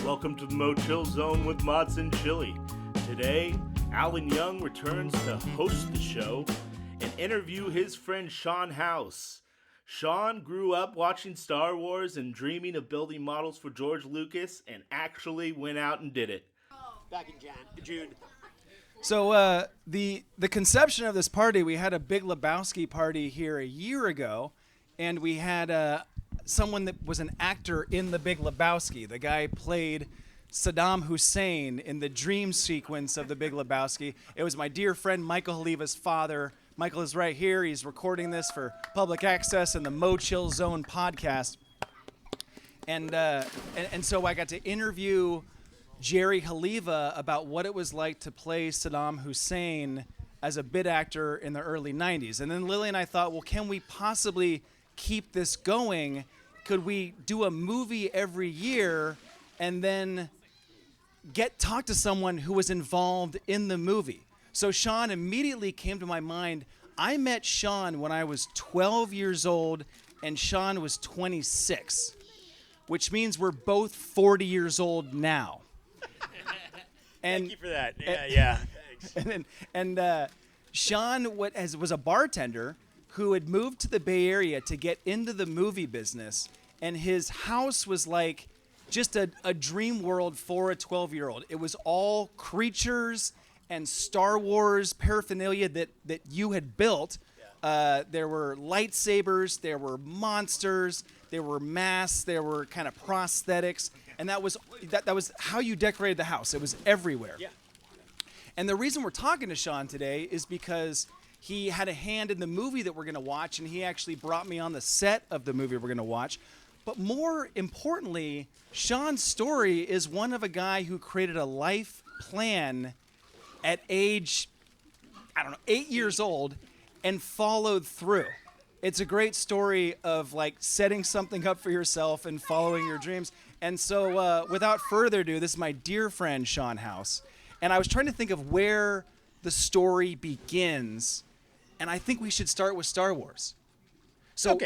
Welcome to the MoChill Zone with Mods and Chili. Today, Alan Young returns to host the show and interview his friend Sean House. Sean grew up watching Star Wars and dreaming of building models for George Lucas and actually went out and did it. Back in June. So the conception of this party, we had a Big Lebowski party here a year ago, and we had someone that was an actor in the Big Lebowski. The guy played Saddam Hussein in the dream sequence of the Big Lebowski. It was my dear friend Michael Haliva's father. Michael is right here. He's recording this for public access in the MoChill Zone podcast. And so I got to interview Jerry Haliva about what it was like to play Saddam Hussein as a bit actor in the early 90s. And then Lily and I thought, well, can we possibly keep this going? Could we do a movie every year and then talk to someone who was involved in the movie? So Sean immediately came to my mind. I met Sean when I was 12 years old and Sean was 26, which means we're both 40 years old now. Thank you for that. Yeah. Thanks. And Sean was a bartender who had moved to the Bay Area to get into the movie business, and his house was like just a dream world for a 12-year-old. It was all creatures and Star Wars paraphernalia that you had built. There were lightsabers, there were monsters, there were masks, there were kind of prosthetics, and that was how you decorated the house. It was everywhere. Yeah. And the reason we're talking to Sean today is because he had a hand in the movie that we're going to watch, and he actually brought me on the set of the movie we're going to watch. But more importantly, Sean's story is one of a guy who created a life plan at age, 8 years old and followed through. It's a great story of like setting something up for yourself and following your dreams. And so without further ado, this is my dear friend, Sean House. And I was trying to think of where the story begins. And I think we should start with Star Wars. So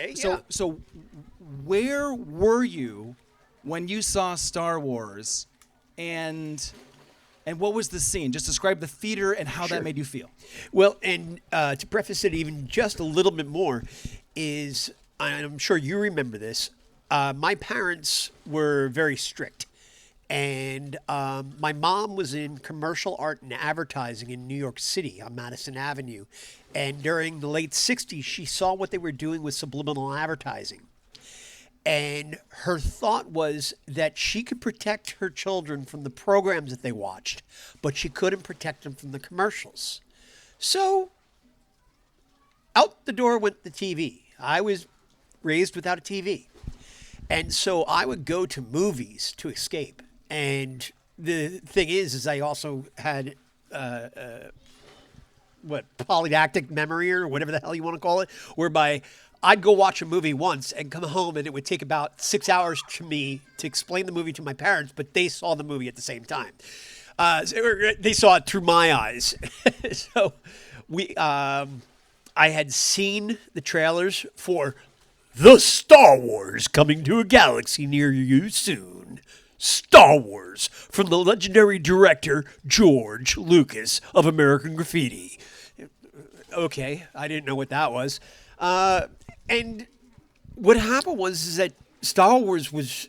where were you when you saw Star Wars, and what was the scene? Just describe the theater and how that made you feel. Well, and to preface it even just a little bit more, is I'm sure you remember this. My parents were very strict. And my mom was in commercial art and advertising in New York City on Madison Avenue. And during the late 60s, she saw what they were doing with subliminal advertising. And her thought was that she could protect her children from the programs that they watched, but she couldn't protect them from the commercials. So out the door went the TV. I was raised without a TV. And so I would go to movies to escape. And the thing is I also had polydactic memory or whatever the hell you want to call it, whereby I'd go watch a movie once and come home and it would take about 6 hours to me to explain the movie to my parents, but they saw the movie at the same time. They saw it through my eyes. So I had seen the trailers for The Star Wars Coming to a Galaxy Near You Soon. Star Wars from the legendary director George Lucas of American Graffiti. Okay, I didn't know what that was. And what happened was that Star Wars was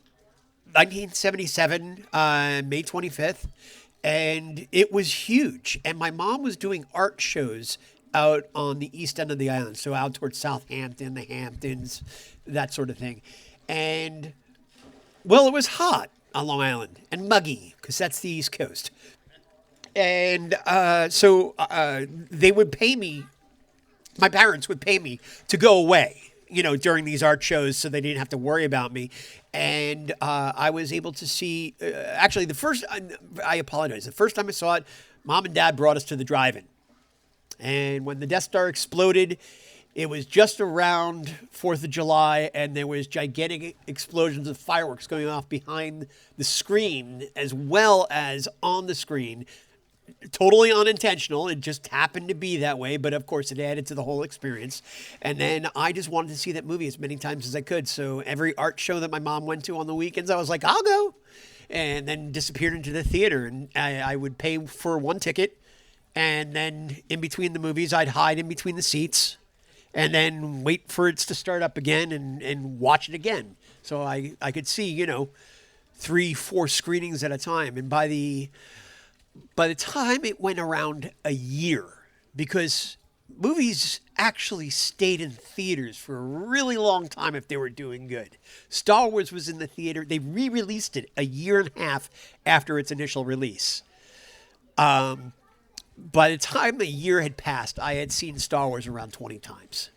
1977, May 25th, and it was huge. And my mom was doing art shows out on the east end of the island, so out towards Southampton, the Hamptons, that sort of thing. And, well, it was hot on Long Island and muggy because that's the East Coast. And so they would pay me, my parents would pay me to go away, during these art shows so they didn't have to worry about me. And I was able to see, actually I apologize. The first time I saw it, Mom and Dad brought us to the drive-in. And when the Death Star exploded, it was just around 4th of July, and there was gigantic explosions of fireworks going off behind the screen as well as on the screen. Totally unintentional. It just happened to be that way, but of course it added to the whole experience. And then I just wanted to see that movie as many times as I could. So every art show that my mom went to on the weekends, I was like, I'll go. and then disappeared into the theater. And I would pay for one ticket, and then in between the movies, I'd hide in between the seats and then wait for it to start up again and watch it again. So I could see, 3-4 screenings at a time. And by the time it went around a year, because movies actually stayed in theaters for a really long time if they were doing good. Star Wars was in the theater. They re-released it a year and a half after its initial release. By the time a year had passed, I had seen Star Wars around 20 times.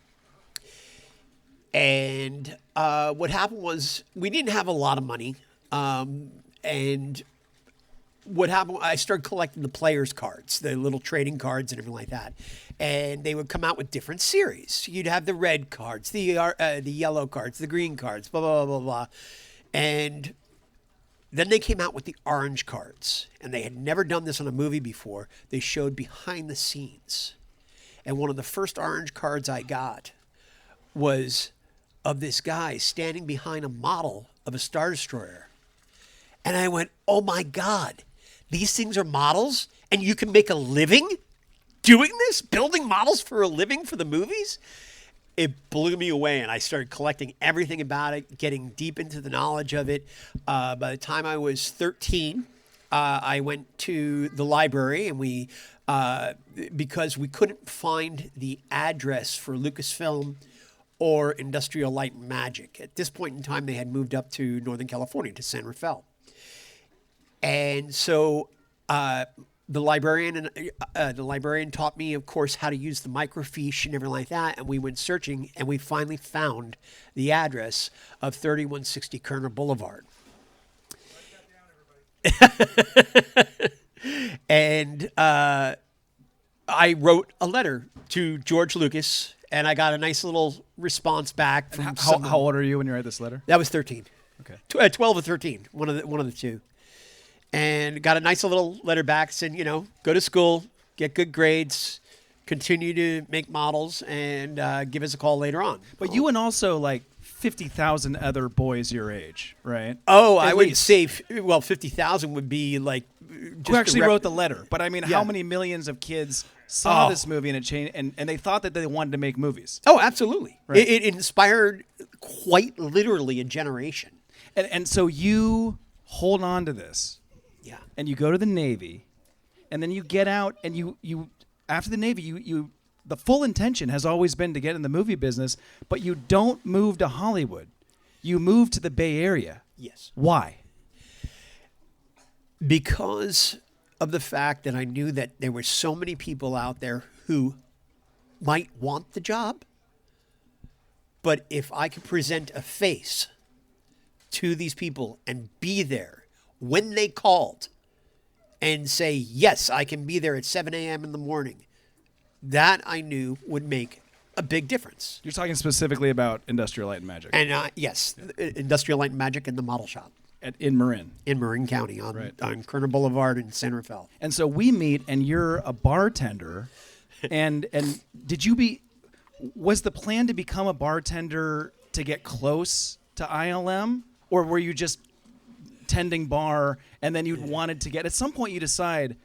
And what happened was we didn't have a lot of money. And what happened, I started collecting the players' cards, the little trading cards and everything like that. And they would come out with different series. You'd have the red cards, the yellow cards, the green cards, blah, blah, blah, blah, blah. And then they came out with the orange cards. And they had never done this on a movie before. They showed behind the scenes. And one of the first orange cards I got was of this guy standing behind a model of a Star Destroyer. And I went, oh my God, these things are models and you can make a living doing this, building models for a living for the movies? It blew me away, and I started collecting everything about it, getting deep into the knowledge of it. By the time I was 13, I went to the library, and because we couldn't find the address for Lucasfilm or Industrial Light and Magic. At this point in time, they had moved up to Northern California, to San Rafael. And so the librarian taught me, of course, how to use the microfiche and everything like that. And we went searching, and we finally found the address of 3160 Kerner Boulevard. And I wrote a letter to George Lucas, and I got a nice little response back from How old are you when you write this letter? That was 13. Okay. 12 or 13, one of the two. And got a nice little letter back saying, go to school, get good grades, continue to make models, and give us a call later on. But you and also like 50,000 other boys your age, right? Oh, I would say, 50,000 would be like... Who actually wrote the letter. But I mean, how many millions of kids saw this movie and it changed, and they thought that they wanted to make movies? Oh, absolutely. Right. It inspired quite literally a generation. And so you hold on to this. Yeah. And you go to the Navy, and then you get out, and you after the Navy, you the full intention has always been to get in the movie business, but you don't move to Hollywood. You move to the Bay Area. Yes. Why? Because of the fact that I knew that there were so many people out there who might want the job, but if I could present a face to these people and be there when they called and say, yes, I can be there at 7 a.m. in the morning, that I knew would make a big difference. You're talking specifically about Industrial Light and Magic. And yes, Industrial Light and Magic and the model shop. In Marin. In Marin County on Kerner Boulevard in San Rafael. And so we meet, and you're a bartender. and was the plan to become a bartender to get close to ILM? Or were you just tending bar, and then you wanted to get, at some point you decide,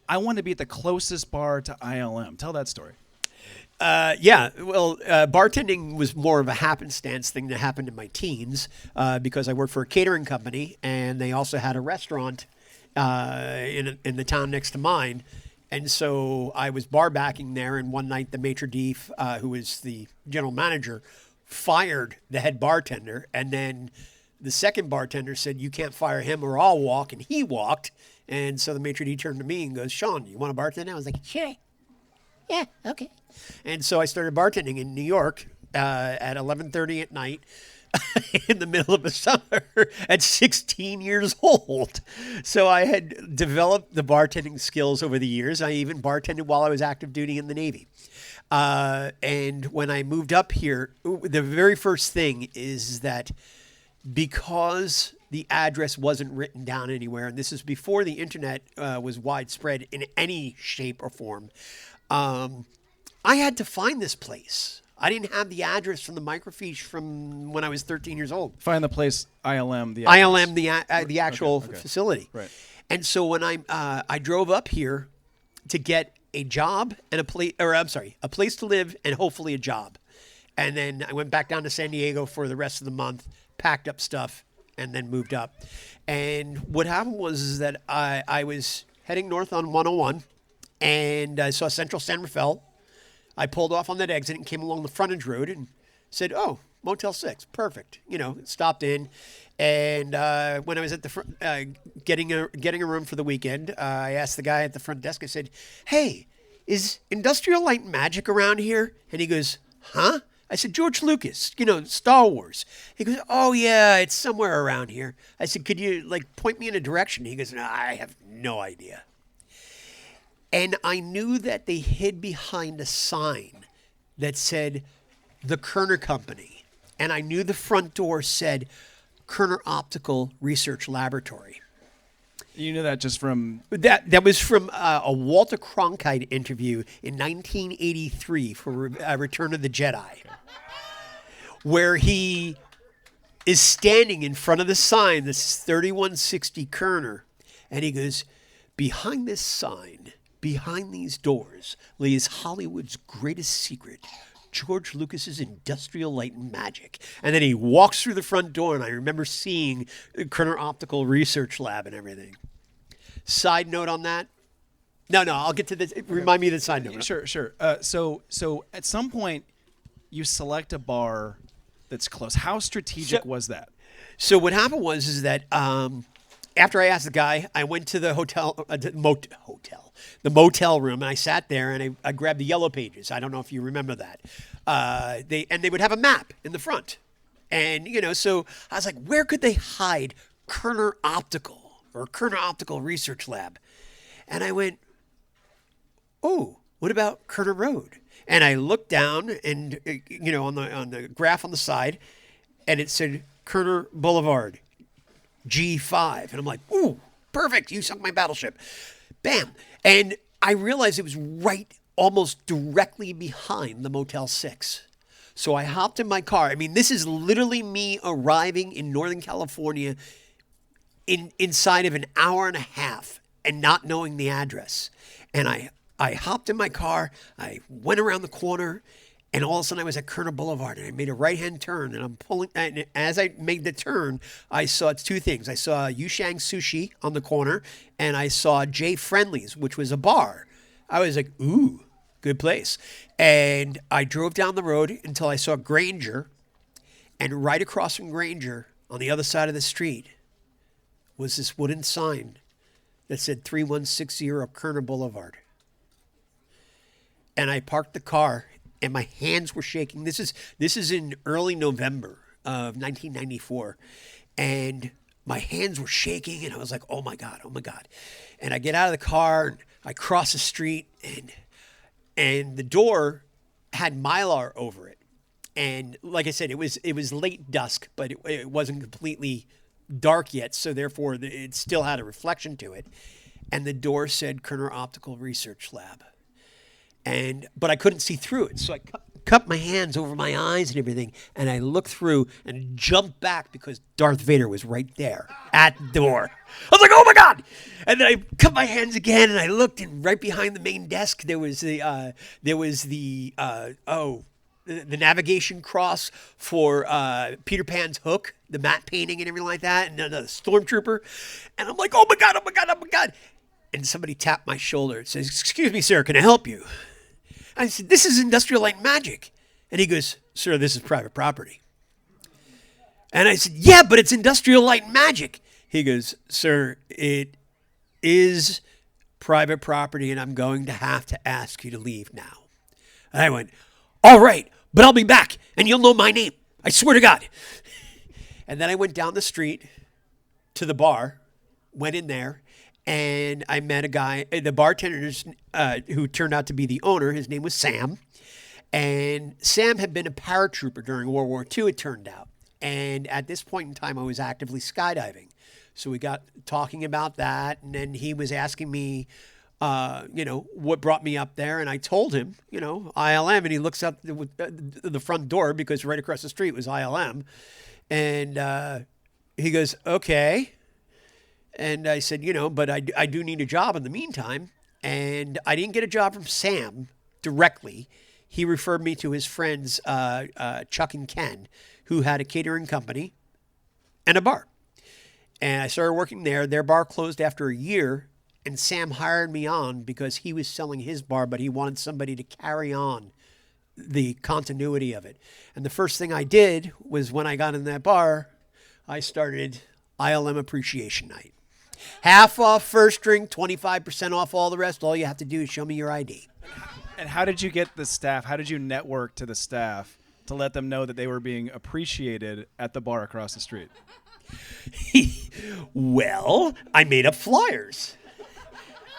I want to be at the closest bar to ILM. Tell that story. Bartending was more of a happenstance thing that happened in my teens because I worked for a catering company, and they also had a restaurant in the town next to mine. And so I was bar backing there, and one night the maitre d', who was the general manager, fired the head bartender, and then the second bartender said, you can't fire him or I'll walk, and he walked. And so the maitre d' turned to me and goes, Sean, you want to bartend now? I was like, sure. Yeah, okay. And so I started bartending in New York at 11:30 at night in the middle of the summer at 16 years old. So I had developed the bartending skills over the years. I even bartended while I was active duty in the Navy. And when I moved up here, the very first thing is that because the address wasn't written down anywhere, and this is before the internet was widespread in any shape or form, I had to find this place. I didn't have the address from the microfiche from when I was 13 years old. Find the place, ILM, the ILM, the actual facility. Right. And so when I drove up here to get a job and a place to live and hopefully a job. And then I went back down to San Diego for the rest of the month, packed up stuff, and then moved up. And what happened was that I was heading north on 101, and I saw Central San Rafael. I pulled off on that exit and came along the frontage road and said, "Oh, Motel 6, perfect." Stopped in. And when I was at the front, getting a room for the weekend, I asked the guy at the front desk, I said, "Hey, is Industrial Light and Magic around here?" And he goes, "Huh?" I said, "George Lucas, Star Wars." He goes, "Oh, yeah, it's somewhere around here." I said, "Could you, point me in a direction?" He goes, "No, I have no idea." And I knew that they hid behind a sign that said, "The Kerner Company." And I knew the front door said, "Kerner Optical Research Laboratory." You knew that just from... That was from a Walter Cronkite interview in 1983 for Return of the Jedi, where he is standing in front of the sign, this 3160 Kerner, and he goes, "Behind this sign, behind these doors, lays Hollywood's greatest secret, George Lucas's Industrial Light and Magic." And then he walks through the front door, and I remember seeing the Kerner Optical Research Lab and everything. Side note on that? No, I'll get to this. Remind me of the side note. Sure. So at some point, you select a bar that's close. How strategic was that? So what happened was that after I asked the guy, I went to the the motel room, and I sat there and I grabbed the Yellow Pages. I don't know if you remember that. They would have a map in the front, and so I was like, where could they hide Kerner Optical or Kerner Optical Research Lab? And I went, "Oh, what about Kerner Road?" And I looked down and on the graph on the side, and it said Kerner Boulevard, G5. And I'm like, "Ooh, perfect. You sunk my battleship." Bam. And I realized it was right almost directly behind the Motel 6. So I hopped in my car. I mean, this is literally me arriving in Northern California inside of an hour and a half and not knowing the address. And I hopped in my car. I went around the corner, and all of a sudden I was at Kerner Boulevard, and I made a right-hand turn, and I'm pulling. And as I made the turn, I saw two things. I saw Yushang Sushi on the corner, and I saw Jay Friendly's, which was a bar. I was like, "Ooh, good place." And I drove down the road until I saw Granger, and right across from Granger, on the other side of the street, was this wooden sign that said 3160 Kerner Boulevard. And I parked the car, and my hands were shaking. This is in early November of 1994, and my hands were shaking, and I was like, "Oh my God, oh my God!" And I get out of the car, and I cross the street, and the door had Mylar over it, and like I said, it was late dusk, but it wasn't completely dark yet, so therefore it still had a reflection to it, and the door said Kerner Optical Research Lab. But I couldn't see through it, so I cupped my hands over my eyes and everything, and I looked through and jumped back because Darth Vader was right there at the door. I was like, "Oh my God!" And then I cupped my hands again, and I looked, and right behind the main desk there was the navigation cross for Peter Pan's Hook, the matte painting and everything like that, and the stormtrooper. And I'm like, "Oh my God, oh my God, oh my God!" And somebody tapped my shoulder and says, "Excuse me, sir, can I help you?" I said, "This is Industrial Light and Magic." And he goes, "Sir, this is private property." And I said, "Yeah, but it's Industrial Light and Magic." He goes, "Sir, it is private property, and I'm going to have to ask you to leave now." And I went, "All right, but I'll be back, and you'll know my name. I swear to God." And then I went down the street to the bar, went in there, and I met a guy, the bartender who turned out to be the owner. His name was Sam. And Sam had been a paratrooper during World War II, it turned out. And at this point in time, I was actively skydiving. So we got talking about that, and then he was asking me what brought me up there. And I told him, ILM, and he looks out the front door because right across the street was ILM. And he goes, okay. And I said, but I do need a job in the meantime. And I didn't get a job from Sam directly. He referred me to his friends, Chuck and Ken, who had a catering company and a bar. And I started working there. Their bar closed after a year. And Sam hired me on because he was selling his bar, but he wanted somebody to carry on the continuity of it. And the first thing I did was when I got in that bar, I started ILM Appreciation Night. Half off first drink, 25% off all the rest. All you have to do is show me your ID. And how did you get the staff? How did you network to the staff to let them know that they were being appreciated at the bar across the street? Well, I made up flyers.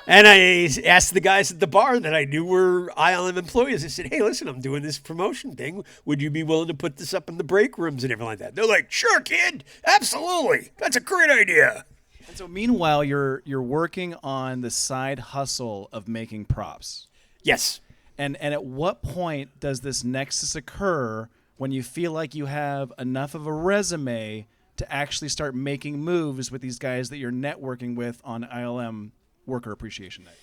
And I asked the guys at the bar that I knew were ILM employees. I said, hey, listen, I'm doing this promotion thing. Would you be willing to put this up in the break rooms and everything like that? They're like, sure, kid. Absolutely. That's a great idea. And so meanwhile, you're working on the side hustle of making props. Yes. And at what point does this nexus occur when you feel like you have enough of a resume to actually start making moves with these guys that you're networking with on ILM Worker Appreciation Night?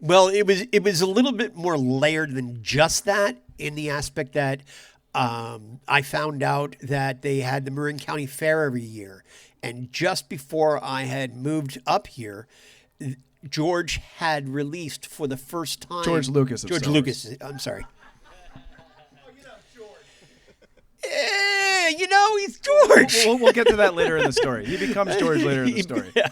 Well, it was a little bit more layered than just that, in the aspect that I found out that they had the Marin County Fair every year. And just before I had moved up here, George had released for the first time. George Lucas. George Lucas. I'm sorry. He's George. We'll get to that later in the story. He becomes George later in the story. Yeah.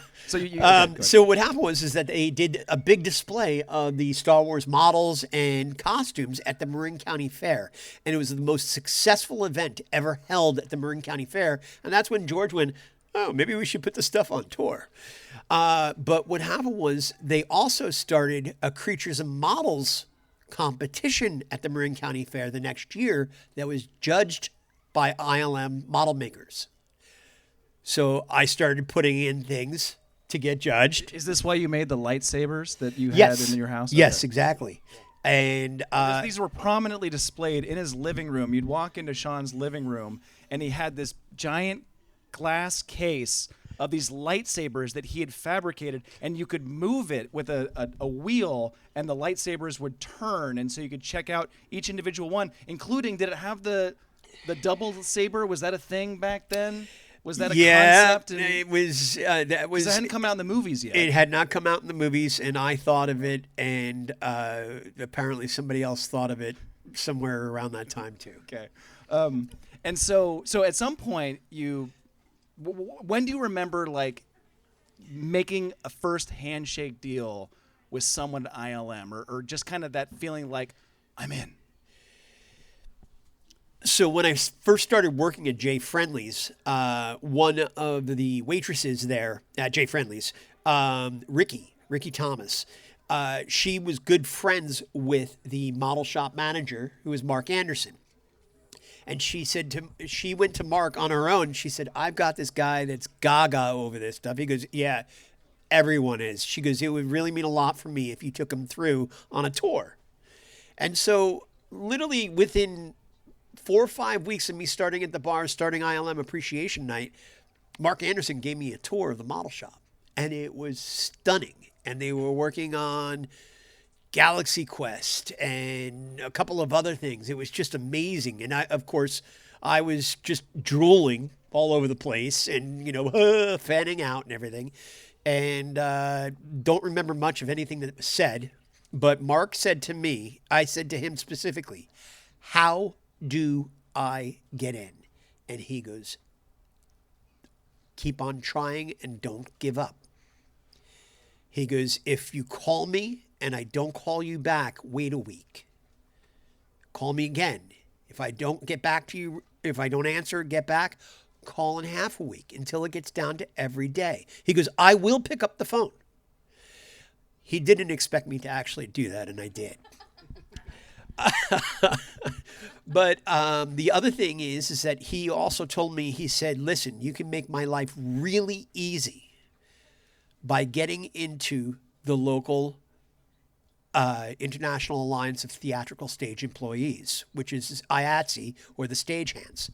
So what happened was that they did a big display of the Star Wars models and costumes at the Marin County Fair. And it was the most successful event ever held at the Marin County Fair. And that's when George went, oh, maybe we should put this stuff on tour. But what happened was they also started a Creatures and Models competition at the Marin County Fair the next year that was judged by ILM model makers. So I started putting in things to get judged. Is this why you made the lightsabers that you had in your house? Yes, Okay. exactly. And these were prominently displayed in his living room. You'd walk into Sean's living room, and he had this giant glass case of these lightsabers that he had fabricated, and you could move it with a wheel, and the lightsabers would turn, and so you could check out each individual one, including, did it have the double saber? Was that a thing back then? Was that a concept? It was. That was. It hadn't come out in the movies yet. It had not come out in the movies, and I thought of it, and apparently somebody else thought of it somewhere around that time too. Okay, and so at some point when do you remember like making a first handshake deal with someone at ILM, or just kind of that feeling like I'm in? So when I first started working at Jay Friendly's, one of the waitresses there at Jay Friendly's, Ricky Thomas, she was good friends with the model shop manager, who was Mark Anderson. And she went to Mark on her own. She said, I've got this guy that's gaga over this stuff. He goes, yeah, everyone is. She goes, it would really mean a lot for me if you took him through on a tour. And so literally within 4 or 5 weeks of me starting at the bar, starting ILM Appreciation Night, Mark Anderson gave me a tour of the model shop. And it was stunning. And they were working on Galaxy Quest and a couple of other things. It was just amazing. And I was just drooling all over the place and, fanning out and everything. And don't remember much of anything that was said. But Mark said to me, I said to him specifically, how do I get in? And he goes, keep on trying and don't give up. He goes, if you call me and I don't call you back, wait a week. Call me again. If I don't get back to you, if I don't answer, get back, call in half a week until it gets down to every day. He goes, I will pick up the phone. He didn't expect me to actually do that, and I did. But the other thing is that he also told me, he said, listen, you can make my life really easy, by getting into the local International Alliance of Theatrical Stage Employees, which is IATSE, or the stagehands.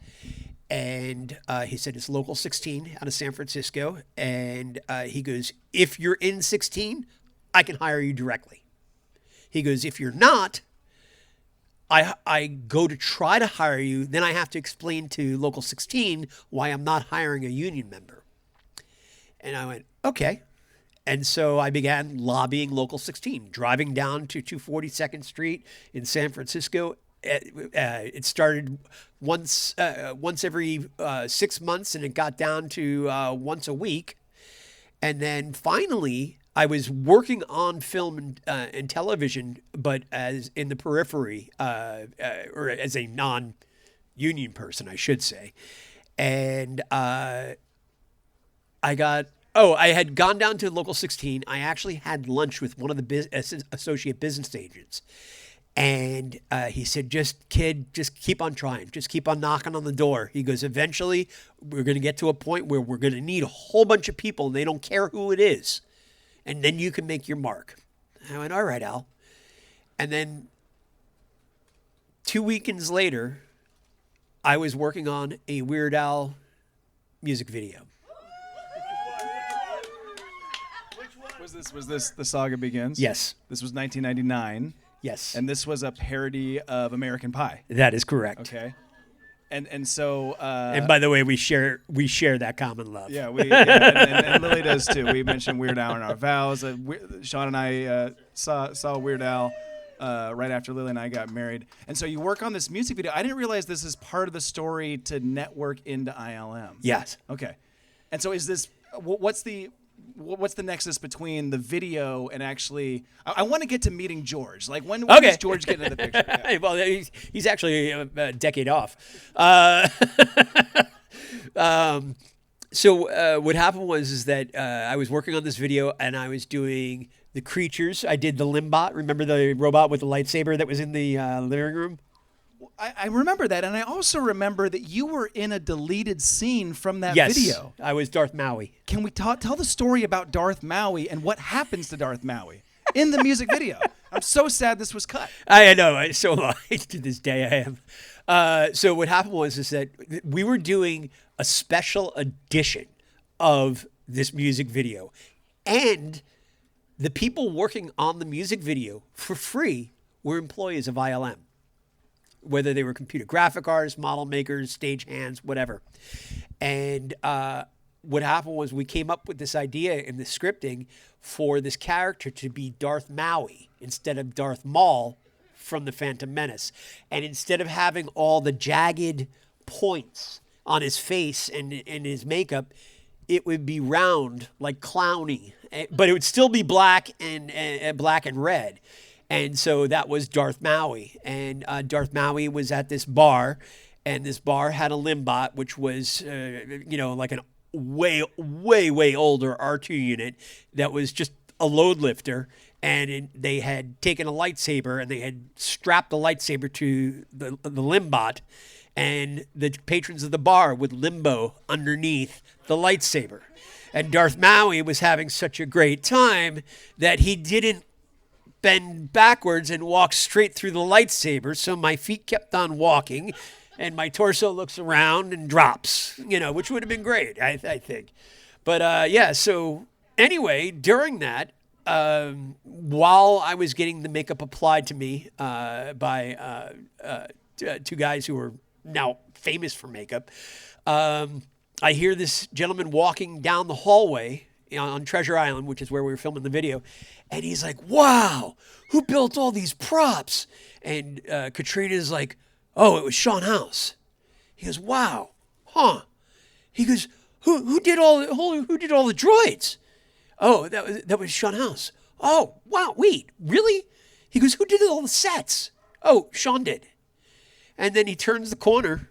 And he said it's Local 16 out of San Francisco. And he goes, if you're in 16, I can hire you directly. He goes, if you're not, I go to try to hire you. Then I have to explain to Local 16 why I'm not hiring a union member. And I went, okay. And so I began lobbying Local 16, driving down to 242nd Street in San Francisco. It started once every 6 months, and it got down to once a week. And then finally, I was working on film and television, but as in the periphery, or as a non-union person, I should say. And I had gone down to Local 16. I actually had lunch with one of the associate business agents. And he said, just keep on trying. Just keep on knocking on the door. He goes, eventually, we're going to get to a point where we're going to need a whole bunch of people, and they don't care who it is. And then you can make your mark. I went, all right, Al. And then 2 weekends later, I was working on a Weird Al music video. Was this The Saga Begins? Yes. This was 1999. Yes. And this was a parody of American Pie. That is correct. Okay. And so and by the way, we share that common love. Yeah, and Lily does too. We mentioned Weird Al in our vows. Sean and I saw Weird Al right after Lily and I got married. And so you work on this music video. I didn't realize this is part of the story to network into ILM. Yes. Okay. And so is this what's the nexus between the video and actually? I want to get to meeting George. Like when does George get into the picture? Yeah. Well, he's actually a decade off. So what happened was that I was working on this video, and I was doing the creatures. I did the Limbot. Remember the robot with the lightsaber that was in the living room? I remember that, and I also remember that you were in a deleted scene from that Yes, video. I was Darth Maui. Can we tell the story about Darth Maui and what happens to Darth Maui in the music video? I'm so sad this was cut. I know. So to this day I am. So what happened was that we were doing a special edition of this music video, and the people working on the music video for free were employees of ILM. Whether they were computer graphic artists, model makers, stagehands, whatever. And what happened was we came up with this idea in the scripting for this character to be Darth Maui instead of Darth Maul from The Phantom Menace. And instead of having all the jagged points on his face and his makeup, it would be round like Clowny, but it would still be black and black and red. And so that was Darth Maui. And Darth Maui was at this bar, and this bar had a Limbot, which was, like a way, way, way older R2 unit that was just a load lifter. And they had taken a lightsaber, and they had strapped the lightsaber to the Limbot, and the patrons of the bar would limbo underneath the lightsaber. And Darth Maui was having such a great time that he didn't bend backwards and walk straight through the lightsaber, so my feet kept on walking, and my torso looks around and drops, which would have been great, I think. But so anyway, during that, while I was getting the makeup applied to me by two guys who are now famous for makeup, I hear this gentleman walking down the hallway on Treasure Island, which is where we were filming the video. And he's like, wow, who built all these props? And Katrina's like, oh, it was Sean House. He goes, wow, huh? He goes, who did all the droids? Oh, that was Sean House. Oh, wow, wait, really? He goes, who did all the sets? Oh, Sean did. And then he turns the corner,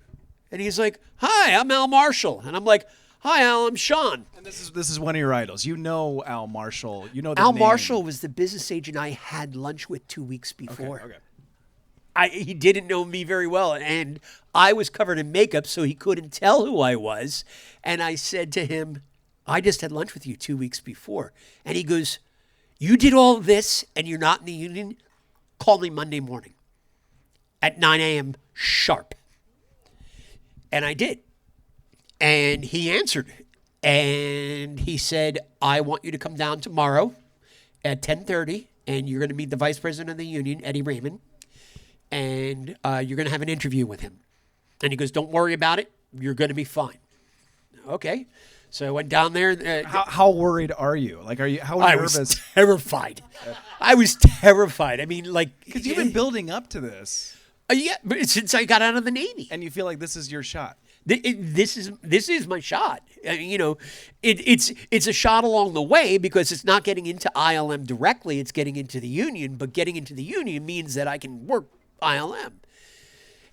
and he's like, hi, I'm Al Marshall. And I'm like, hi, Al, I'm Sean. And this is one of your idols. You know Al Marshall. You know the Al name. Marshall was the business agent I had lunch with 2 weeks before. Okay. He didn't know me very well, and I was covered in makeup, so he couldn't tell who I was. And I said to him, I just had lunch with you 2 weeks before. And he goes, you did all this and you're not in the union? Call me Monday morning at 9 a.m. sharp. And I did. And he answered. And he said, I want you to come down tomorrow at 10:30, and you're going to meet the vice president of the union, Eddie Raymond, and you're going to have an interview with him. And he goes, don't worry about it. You're going to be fine. Okay. So I went down there. How worried are you? Like, how nervous? I was terrified. I was terrified. I mean, like, Because you've been building up to this. Yeah, but since I got out of the Navy. And you feel like this is your shot. This is my shot. I mean, it's a shot along the way because it's not getting into ILM directly. It's getting into the union, but getting into the union means that I can work ILM.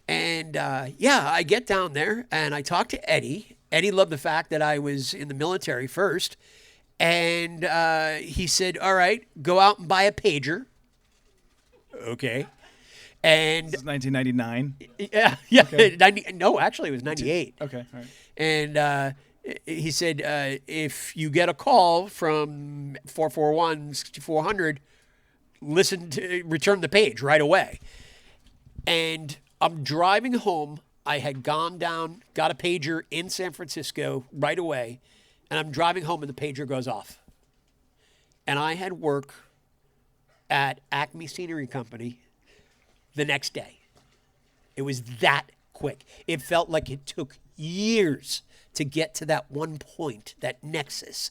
And I get down there and I talk to Eddie. Eddie loved the fact that I was in the military first, and he said, "All right, go out and buy a pager." Okay. And this is 1999. Yeah. Okay. No, actually, it was 98. Okay, all right. And he said, if you get a call from 441-6400, return the page right away. And I'm driving home. I had gone down, got a pager in San Francisco right away, and I'm driving home and the pager goes off. And I had work at Acme Scenery Company the next day. It was that quick. It felt like it took years to get to that one point, that nexus.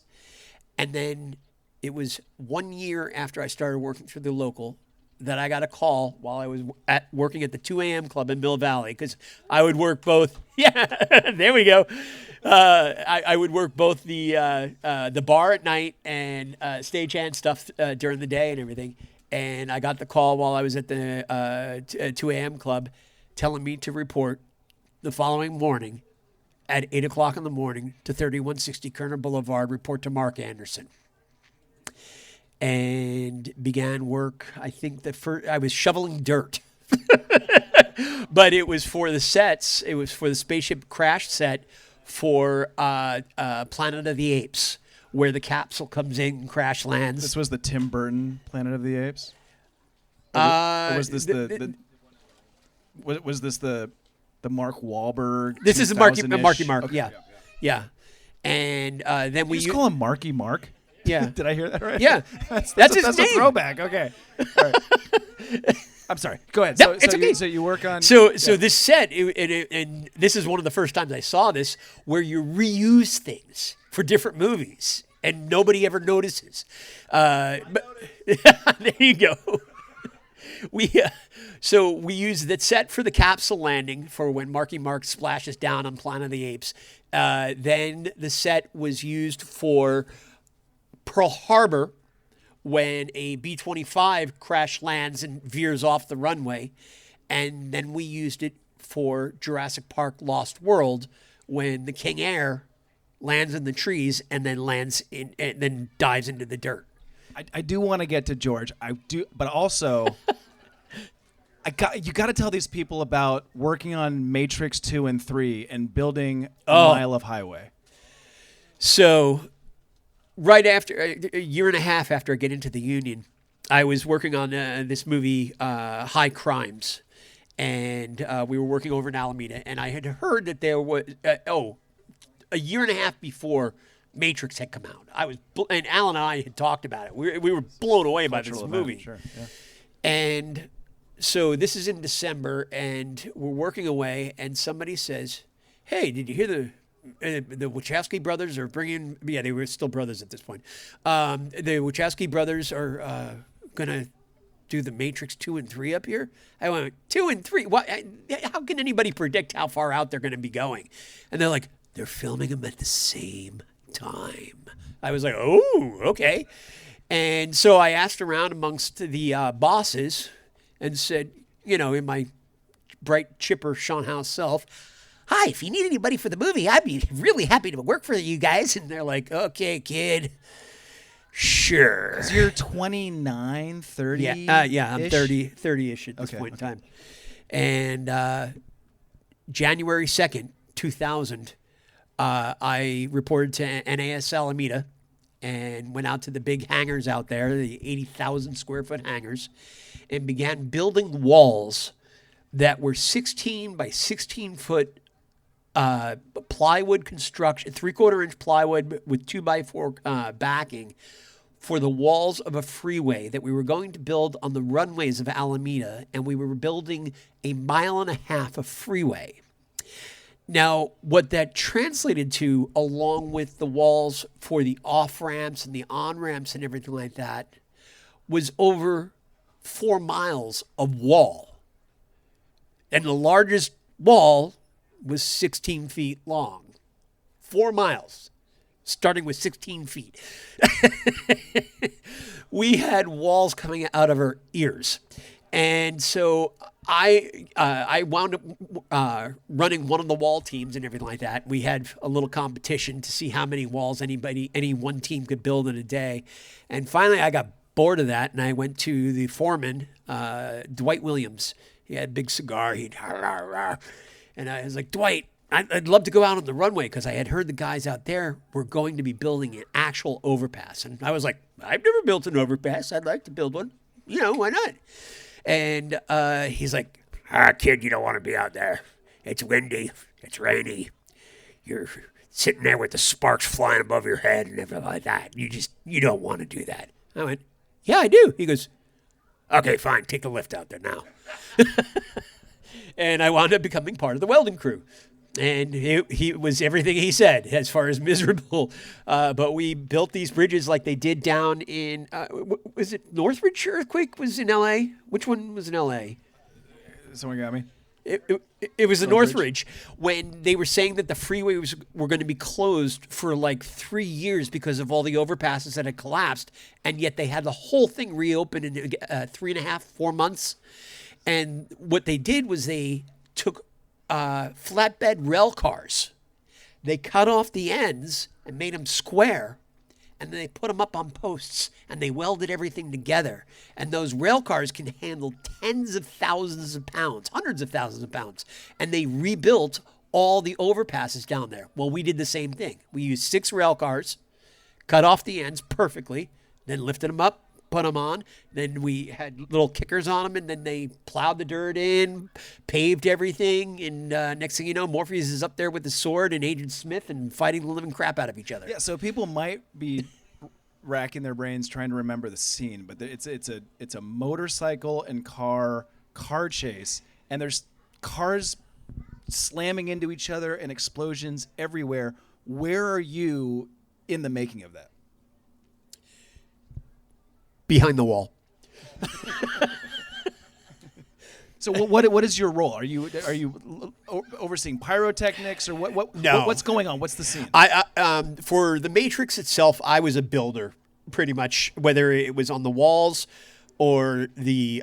And then it was 1 year after I started working for the local that I got a call while I was working at the 2 a.m. club in Mill Valley, because I would work both. Yeah, there we go. I would work both the bar at night and stagehand stuff during the day and everything. And I got the call while I was at the 2 a.m. club telling me to report the following morning at 8 o'clock in the morning to 3160 Kerner Boulevard, report to Mark Anderson. And began work. I think I was shoveling dirt. But it was for the sets. It was for the spaceship crash set for Planet of the Apes, where the capsule comes in and crash lands. This was the Tim Burton Planet of the Apes? Or was this was this the Mark Wahlberg? This is the Marky Mark. Okay. Yeah. And then we just call him Marky Mark. Yeah. Did I hear that right? Yeah. That's his that's name. a throwback. Okay. All right. I'm sorry. Go ahead. No, it's okay. So you work on. So this set, and this is one of the first times I saw this, where you reuse things for different movies, and nobody ever notices. But there you go. We use that set for the capsule landing for when Marky Mark splashes down on Planet of the Apes. Then the set was used for Pearl Harbor, when a B-25 crash lands and veers off the runway. And then we used it for Jurassic Park Lost World, when the King Air lands in the trees and then and then dives into the dirt. I do want to get to George. I do, but also you got to tell these people about working on Matrix 2 and 3 and building a mile of highway. So right after a year and a half after I get into the union, I was working on this movie, High Crimes, and we were working over in Alameda, and I had heard that there was a year and a half before Matrix had come out. And Alan and I had talked about it. We were blown away by this movie. Sure, yeah. And so this is in December, and we're working away, and somebody says, "Hey, did you hear the Wachowski brothers are bringing..." Yeah, they were still brothers at this point. The Wachowski brothers are going to do the Matrix 2 and 3 up here. I went, 2 and 3? What? How can anybody predict how far out they're going to be going? And they're like, they're filming them at the same time. I was like, oh, okay. And so I asked around amongst the bosses and said, in my bright, chipper Sean House self, "Hi, if you need anybody for the movie, I'd be really happy to work for you guys." And they're like, "Okay, kid, sure." 'Cause you're 29, 30? Yeah, I'm 30-ish at this point in time. And January 2nd, 2000, I reported to NAS Alameda and went out to the big hangars out there, the 80,000 square foot hangars, and began building walls that were 16 by 16 foot plywood construction, 3/4 inch plywood with 2x4 backing for the walls of a freeway that we were going to build on the runways of Alameda, and we were building 1.5 miles of freeway. Now, what that translated to, along with the walls for the off-ramps and the on-ramps and everything like that, was over 4 miles of wall. And the largest wall was 16 feet long. 4 miles, starting with 16 feet. We had walls coming out of our ears. And so I wound up running one of the wall teams and everything like that. We had a little competition to see how many walls any one team could build in a day. And finally, I got bored of that, and I went to the foreman, Dwight Williams. He had a big cigar. And I was like, Dwight, I'd love to go out on the runway because I had heard the guys out there were going to be building an actual overpass. And I was like, I've never built an overpass. I'd like to build one. Why not? And he's like, kid, you don't want to be out there. It's windy. It's rainy. You're sitting there with the sparks flying above your head and everything like that. You don't want to do that. I went, yeah, I do. He goes, okay, fine. Take the lift out there now. And I wound up becoming part of the welding crew. And he was everything he said as far as miserable. But we built these bridges like they did down in, was it Northridge earthquake was in L.A.? Which one was in L.A.? Someone got me. It was the Northridge when they were saying that the freeways were going to be closed for like 3 years because of all the overpasses that had collapsed. And yet they had the whole thing reopened in 3.5, 4 months. And what they did was they took flatbed rail cars. They cut off the ends and made them square, and then they put them up on posts, and they welded everything together. And those rail cars can handle tens of thousands of pounds, hundreds of thousands of pounds, and they rebuilt all the overpasses down there. Well, we did the same thing. We used 6 rail cars, cut off the ends perfectly, then lifted them up, put them on. Then we had little kickers on them, and then they plowed the dirt in, paved everything, and next thing you know, Morpheus is up there with the sword and Agent Smith and fighting the living crap out of each other. Yeah, so people might be racking their brains trying to remember the scene, but it's a motorcycle and car chase, and there's cars slamming into each other and explosions everywhere. Where are you in the making of that? Behind the wall. So what is your role? Are you overseeing pyrotechnics or what? No. What's going on? What's the scene? I for the Matrix itself, I was a builder pretty much, whether it was on the walls or the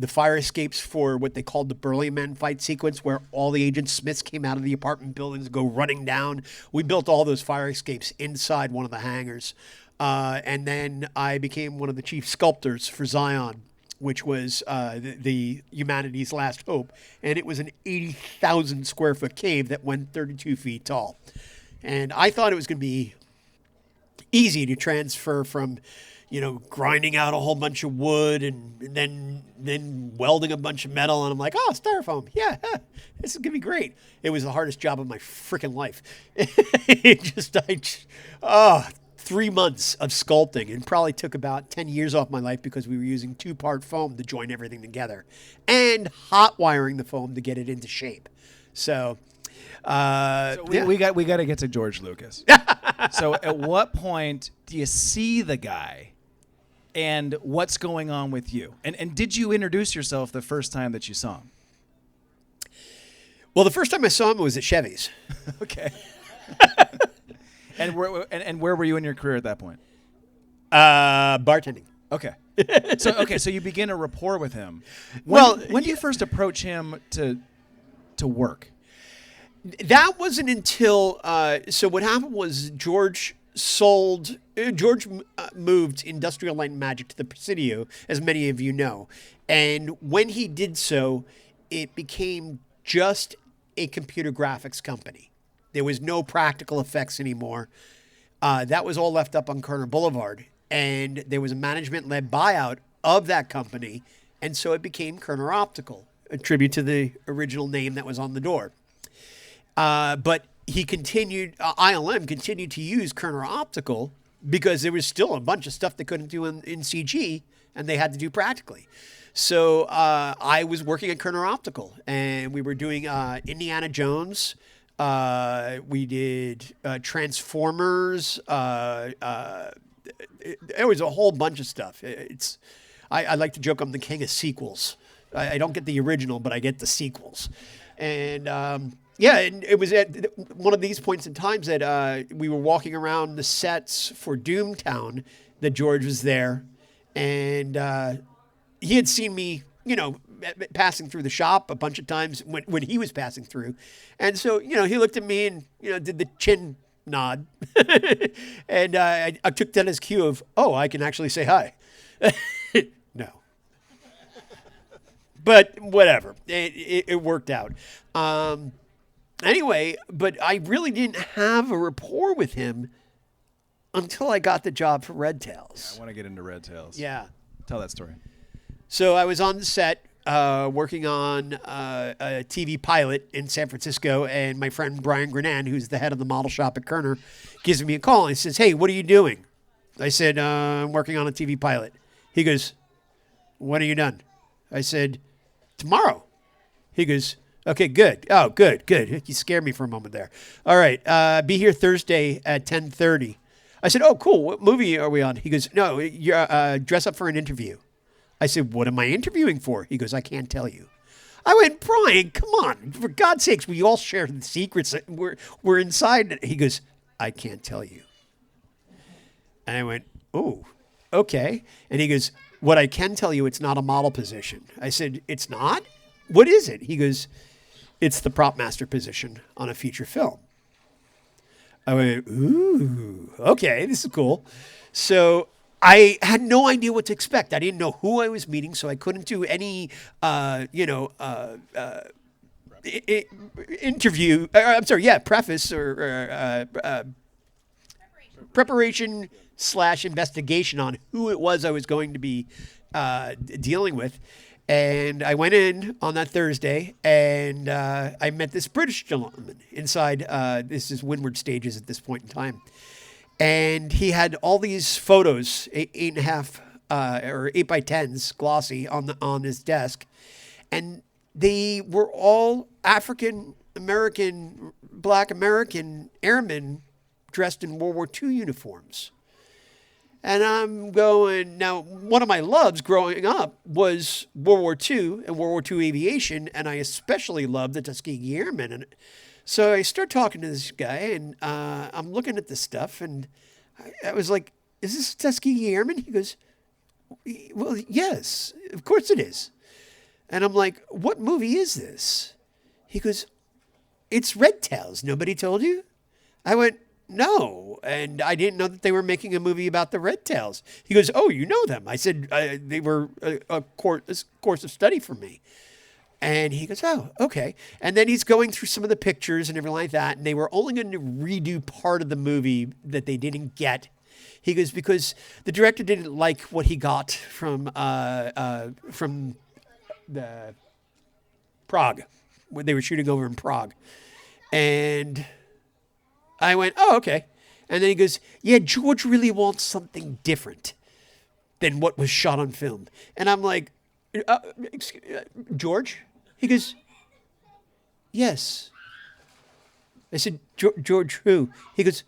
fire escapes for what they called the Burly Men fight sequence, where all the Agent Smiths came out of the apartment buildings, go running down. We built all those fire escapes inside one of the hangars. And then I became one of the chief sculptors for Zion, which was the humanity's last hope. And it was an 80,000 square foot cave that went 32 feet tall. And I thought it was going to be easy to transfer from, grinding out a whole bunch of wood and then welding a bunch of metal. And I'm like, oh, styrofoam. Yeah, this is going to be great. It was the hardest job of my freaking life. 3 months of sculpting, and probably took about 10 years off my life because we were using 2-part foam to join everything together and hot wiring the foam to get it into shape. So, we got to get to George Lucas. So at what point do you see the guy and what's going on with you? And did you introduce yourself the first time that you saw him? Well, the first time I saw him was at Chevy's. Okay. And where were you in your career at that point? Bartending. Okay. So you begin a rapport with him. When do you first approach him to work? That wasn't until so what happened was George moved Industrial Light and Magic to the Presidio, as many of you know. And when he did so, it became just a computer graphics company. There was no practical effects anymore. That was all left up on Kerner Boulevard. And there was a management-led buyout of that company. And so it became Kerner Optical, a tribute to the original name that was on the door. But he continued, ILM continued to use Kerner Optical because there was still a bunch of stuff they couldn't do in CG, and they had to do practically. So I was working at Kerner Optical, and we were doing Indiana Jones. We did Transformers. There was a whole bunch of stuff. I like to joke I'm the king of sequels. I don't get the original, but I get the sequels. And and it was at one of these points in times that we were walking around the sets for Doomtown that George was there. And he had seen me, passing through the shop a bunch of times when he was passing through. And so, he looked at me and, did the chin nod. And I took that as cue of, I can actually say hi. No. But whatever. It worked out. Anyway, but I really didn't have a rapport with him until I got the job for Red Tails. Yeah, I want to get into Red Tails. Yeah. Tell that story. So I was on the set working on a TV pilot in San Francisco, and my friend Brian Grenan, who's the head of the model shop at Kerner, gives me a call and he says, "Hey, what are you doing?" I said, "I'm working on a TV pilot." He goes, "When are you done?" I said, "Tomorrow." He goes, "Okay, good. Oh, good. You scared me for a moment there. All right, be here Thursday at 10:30. I said, "Oh, cool. What movie are we on?" He goes, "No, you're dress up for an interview." I said, "What am I interviewing for?" He goes, "I can't tell you." I went, "Brian, come on. For God's sakes, we all share the secrets. We're inside." He goes, "I can't tell you." And I went, "Oh, okay." And he goes, "What I can tell you, it's not a model position." I said, "It's not? What is it?" He goes, "It's the prop master position on a feature film." I went, "Ooh, okay, this is cool." So I had no idea what to expect. I didn't know who I was meeting, so I couldn't do any, interview. Preface or preparation / investigation on who it was I was going to be dealing with. And I went in on that Thursday, and I met this British gentleman inside. This is Windward Stages at this point in time. And he had all these photos, 8.5 or 8x10s, glossy, on his desk. And they were all African American, Black American airmen dressed in World War II uniforms. And I'm going, now, one of my loves growing up was World War II and World War II aviation, and I especially loved the Tuskegee Airmen. And so I start talking to this guy, and I'm looking at this stuff, and I was like, "Is this Tuskegee Airmen?" He goes, "Well, yes, of course it is." And I'm like, "What movie is this?" He goes, "It's Red Tails. Nobody told you?" I went, "No, and I didn't know that they were making a movie about the Red Tails." He goes, "Oh, you know them?" I said, "They were a course of study for me." And he goes, "Oh, okay." And then he's going through some of the pictures and everything like that, and they were only going to redo part of the movie that they didn't get. He goes, because the director didn't like what he got from the Prague, when they were shooting over in Prague. And I went, "Oh, okay." And then he goes, "Yeah, George really wants something different than what was shot on film." And I'm like, "George?" He goes, "Yes." I said, "George who?" He goes,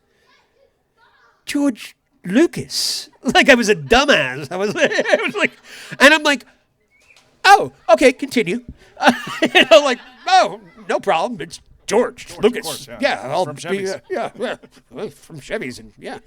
"George Lucas." Like I was a dumbass. I was like, and I'm like, "Oh, okay, continue." Like, "Oh, no problem. It's George Lucas." Of course, yeah. I'll From Chevys. From Chevys, and yeah.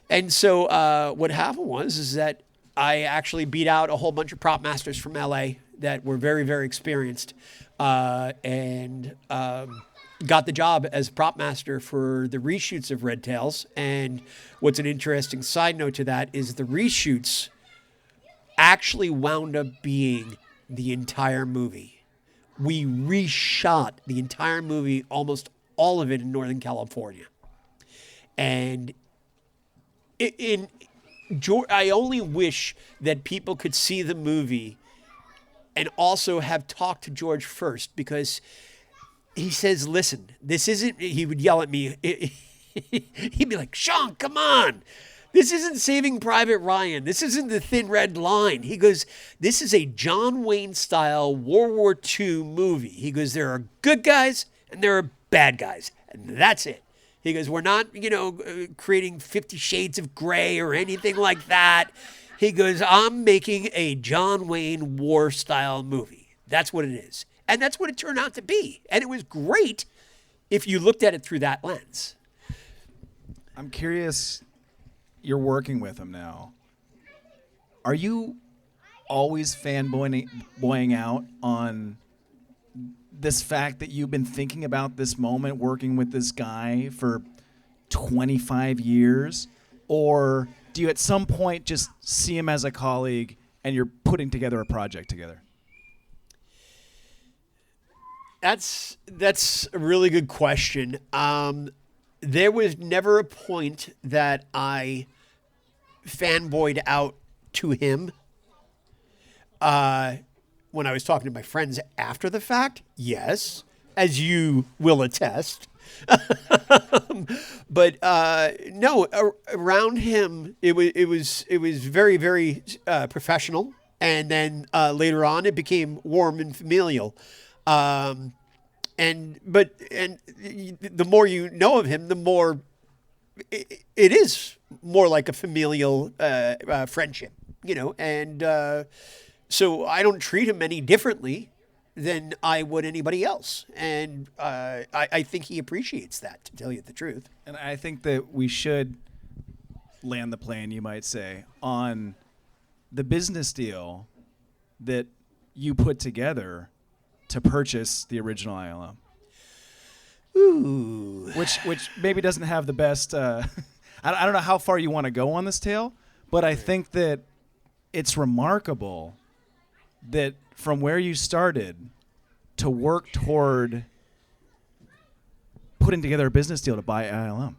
And so what happened was that I actually beat out a whole bunch of prop masters from LA that were very, very experienced, and got the job as prop master for the reshoots of Red Tails. And what's an interesting side note to that is the reshoots actually wound up being the entire movie. we reshot the entire movie, almost all of it in Northern California. And I only wish that people could see the movie and also have talked to George first, because he says, listen, this isn't, he would yell at me. He'd be like, Sean, come on. This isn't Saving Private Ryan. This isn't The Thin Red Line. He goes, this is a John Wayne style World War II movie. He goes, there are good guys and there are bad guys. And that's it. He goes, we're not, creating 50 Shades of Grey or anything like that. He goes, I'm making a John Wayne war style movie. That's what it is. And that's what it turned out to be. And it was great if you looked at it through that lens. I'm curious, you're working with him now. Are you always fanboying out on this fact that you've been thinking about this moment working with this guy for 25 years? Or do you at some point just see him as a colleague and you're putting together a project together? That's a really good question. There was never a point that I fanboyed out to him. When I was talking to my friends after the fact, yes, as you will attest. But no, around him, it was very, very professional, and then later on, it became warm and familial. And the more you know of him, the more it is more like a familial friendship, and so I don't treat him any differently than I would anybody else. And I think he appreciates that, to tell you the truth. And I think that we should land the plane, you might say, on the business deal that you put together to purchase the original ILM. Ooh. Which maybe doesn't have the best... I don't know how far you want to go on this tale, but I think that it's remarkable that from where you started to work toward putting together a business deal to buy ILM.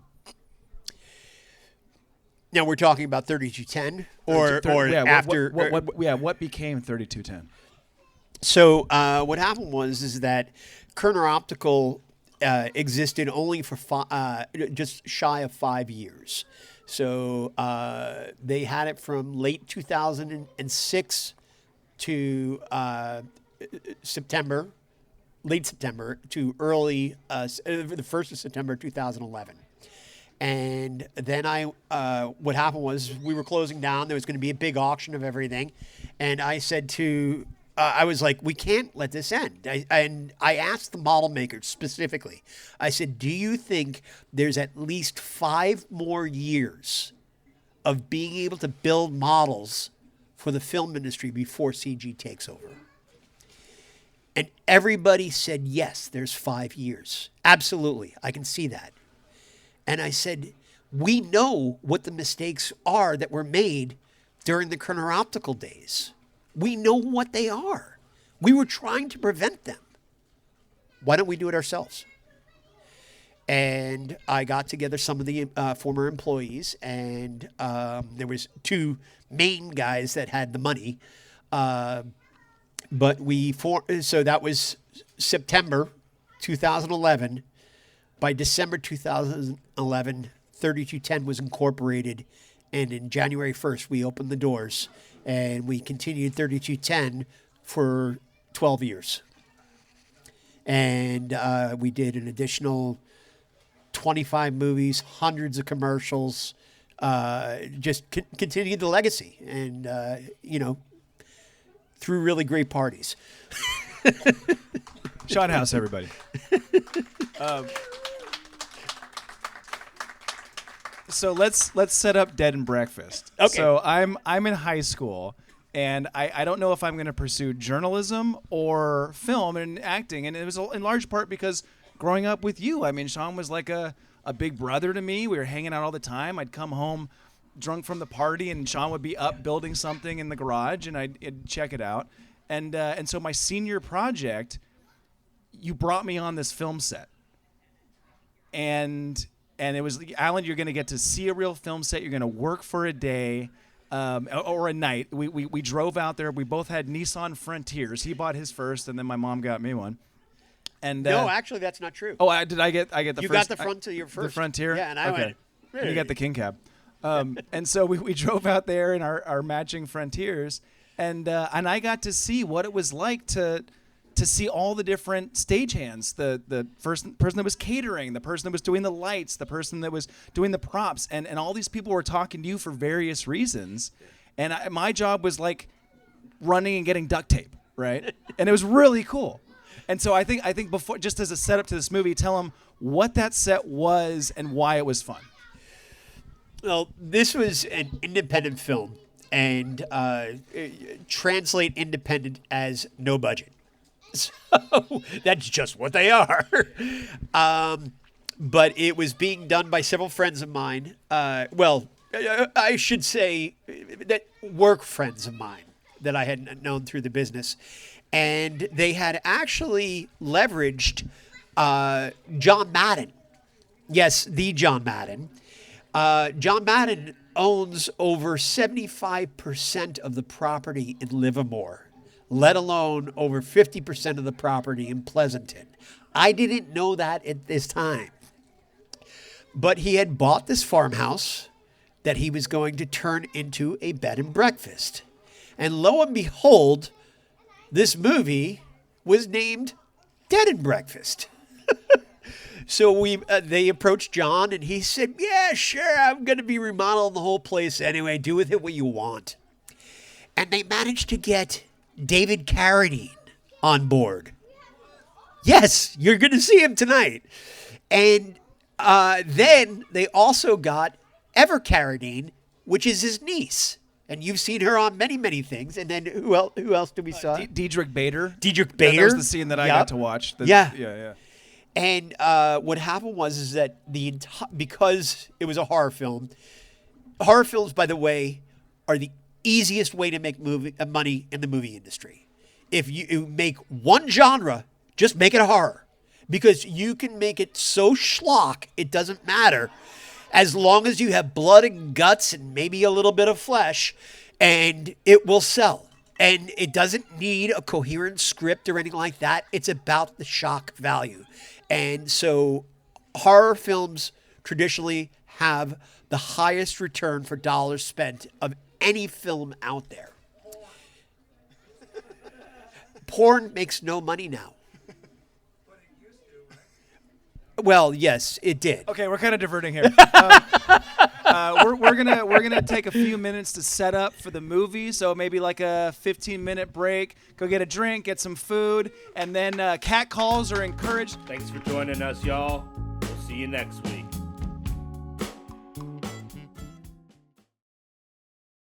Now we're talking about 3210 or yeah, after... What became 3210? So what happened is that Kerner Optical existed only for just shy of 5 years. So they had it from late 2006 to late September to early, the 1st of September 2011. And then what happened was we were closing down. There was going to be a big auction of everything. And I said I was like, we can't let this end. And I asked the model makers specifically, I said, do you think there's at least 5 more years of being able to build models for the film industry before CG takes over? And everybody said, yes, there's 5 years. Absolutely. I can see that. And I said, we know what the mistakes are that were made during the Kerner Optical days. We know what they are. We were trying to prevent them. Why don't we do it ourselves? And I got together some of the former employees, and there was 2 main guys that had the money. But so that was September 2011. By December 2011, 3210 was incorporated, and in January 1st, we opened the doors, and we continued 3210 for 12 years. And we did an additional 25 movies, hundreds of commercials, just continued the legacy, and, through really great parties. Sean House, everybody. So let's set up Dead and Breakfast. Okay. So I'm in high school, and I don't know if I'm going to pursue journalism or film and acting, and it was in large part because growing up with you, I mean, Sean was like a big brother to me. We were hanging out all the time. I'd come home drunk from the party, and Sean would be up building something in the garage, and I'd check it out. And so my senior project you brought me on this film set, and it was, Alan, you're going to get to see a real film set. You're going to work for a day. Or a night. We drove out there. We both had Nissan Frontiers. He bought his first, and then my mom got me one. And no, actually, that's not true. Oh, I get the you first. Got the Frontier first. The Frontier. Yeah, and I went. And you got the King Cab. And so we drove out there in our matching Frontiers, and I got to see what it was like to see all the different stagehands, the first person that was catering, the person that was doing the lights, the person that was doing the props, and all these people were talking to you for various reasons, and my job was like running and getting duct tape, right? And it was really cool. And so I think before, just as a setup to this movie, tell them what that set was and why it was fun. Well, this was an independent film, and translate independent as no budget. So that's just what they are. But it was being done by several friends of mine. I should say that work friends of mine that I had known through the business. And they had actually leveraged John Madden. Yes, the John Madden. John Madden owns over 75% of the property in Livermore, let alone over 50% of the property in Pleasanton. I didn't know that at this time. But he had bought this farmhouse that he was going to turn into a bed and breakfast. And lo and behold, this movie was named Dead and Breakfast. So they approached John, and he said, yeah, sure, I'm going to be remodeling the whole place anyway. Do with it what you want. And they managed to get David Carradine on board. Yes, you're going to see him tonight. And then they also got Ever Carradine, which is his niece. And you've seen her on many, many things. And then who else did we saw? Diedrich Bader. Diedrich Bader. That was the scene that I got to watch. Yeah. And what happened was that because it was a horror film. Horror films, by the way, are the easiest way to make money in the movie industry. If you make one genre, just make it a horror, because you can make it so schlock it doesn't matter, as long as you have blood and guts and maybe a little bit of flesh, and it will sell. And it doesn't need a coherent script or anything like that. It's about the shock value. And so horror films traditionally have the highest return for dollars spent of any film out there. Porn makes no money now. Well, yes, it did. Okay, we're kind of diverting here. We're gonna take a few minutes to set up for the movie, so maybe like a 15-minute break. Go get a drink, get some food, and then cat calls are encouraged. Thanks for joining us, y'all. We'll see you next week.